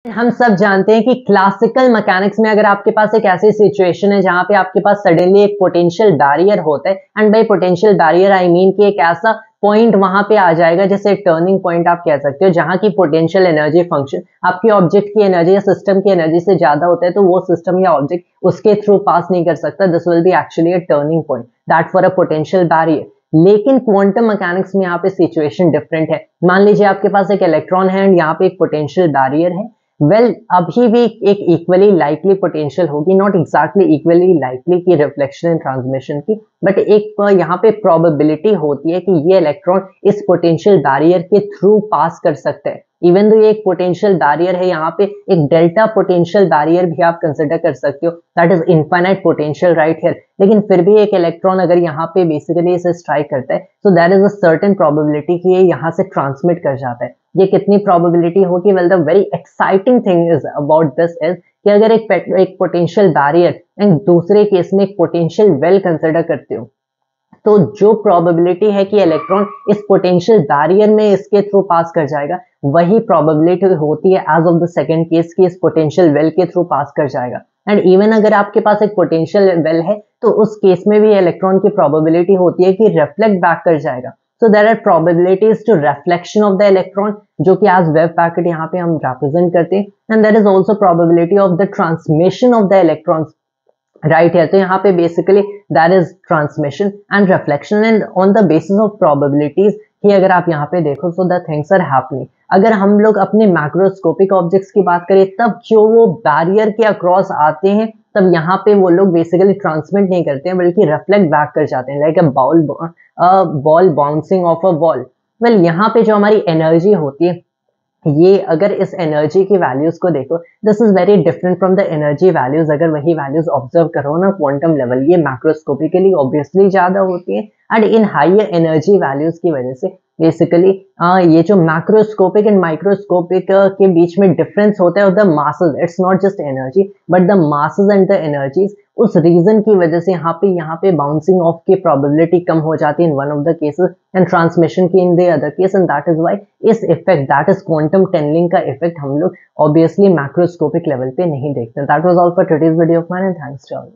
हम सब जानते हैं कि क्लासिकल मैकेनिक्स में अगर आपके पास एक ऐसी सिचुएशन है जहां पे आपके पास सडनली एक पोटेंशियल बैरियर होता है, and bye potential barrier I mean कि एक ऐसा पॉइंट वहां पे आ जाएगा जैसे एक टर्निंग पॉइंट आप कह सकते हो, जहां की पोटेंशियल एनर्जी फंक्शन आपके ऑब्जेक्ट की एनर्जी या सिस्टम की एनर्जी से ज्यादा होता है, तो वो सिस्टम या ऑब्जेक्ट उसके थ्रू पास नहीं कर सकता। This will be actually a turning point that for a potential barrier. लेकिन क्वांटम मैकेनिक्स में यहाँ पे सिचुएशन डिफरेंट है। मान लीजिए आपके पास एक इलेक्ट्रॉन है एंड यहाँ पे एक पोटेंशियल बैरियर है। अभी भी एक इक्वली लाइकली पोटेंशियल होगी, नॉट एग्जैक्टली इक्वली लाइकली की रिफ्लेक्शन एंड ट्रांसमिशन की, बट एक यहाँ पे प्रोबेबिलिटी होती है कि ये इलेक्ट्रॉन इस पोटेंशियल बैरियर के थ्रू पास कर सकता है। इवन दो ये एक पोटेंशियल बैरियर है, यहाँ पे एक डेल्टा पोटेंशियल बैरियर भी आप कंसिडर कर सकते हो, that is infinite potential right here. लेकिन फिर भी एक इलेक्ट्रॉन अगर यहाँ पे बेसिकली इसे स्ट्राइक करता है, so there is a certain probability कि ये यहाँ से ट्रांसमिट कर जाता है। ये कितनी प्रोबेबिलिटी होगी? Well, the very exciting thing is about this is कि अगर एक पोटेंशियल बैरियर एंड दूसरे केस में एक पोटेंशियल वेल कंसिडर करते हो, तो जो प्रोबेबिलिटी है कि इलेक्ट्रॉन इस पोटेंशियल बैरियर में इसके थ्रू पास कर जाएगा, वही प्रोबेबिलिटी होती है as of the second case कि इस पोटेंशियल वेल के थ्रू पास कर जाएगा। एंड इवन अगर आपके पास एक पोटेंशियल वेल है, तो उस केस में भी इलेक्ट्रॉन की प्रोबेबिलिटी होती है कि रिफ्लेक्ट बैक कर जाएगा। So there are probabilities to reflection of the electron, जो कि एज वेव पैकेट यहाँ पे हम रिप्रेजेंट करते हैं। And there is also probability of the transmission of the electrons right है। तो यहाँ पे basically that is transmission and reflection, and on the basis of probabilities ही अगर आप यहाँ पे देखो, so the things are happening. अगर हम लोग अपने मैक्रोस्कोपिक ऑब्जेक्ट्स की बात करें, तब जो वो बैरियर के अक्रॉस आते हैं, तब यहाँ पे वो लोग बेसिकली ट्रांसमिट नहीं करते हैं, बल्कि रिफ्लेक्ट बैक कर जाते हैं, like a ball bouncing of a wall. Well, यहाँ पे जो हमारी एनर्जी होती है, ये अगर इस एनर्जी की वैल्यूज को देखो, this is very different from the energy values. अगर वही वैल्यूज ऑब्जर्व करो ना क्वांटम लेवल, ये मैक्रोस्कोपिकली ऑब्वियसली ज्यादा होती है, and in higher energy values की वजह से बेसिकली ये जो मैक्रोस्कोपिक एंड माइक्रोस्कोपिक के बीच में डिफरेंस होता है, the masses, it's not just energy but the masses and the energies, उस रीजन की वजह से यहाँ पे बाउंसिंग ऑफ की प्रोबेबिलिटी कम हो जाती है in one of the cases, and transmission की in the other case. And that is why इस effect, that is quantum tunneling का इफेक्ट, हम लोग ऑब्वियसली मैक्रोस्कोपिक लेवल पे नहीं देखते। That was all for today's video of mine, and thanks to all.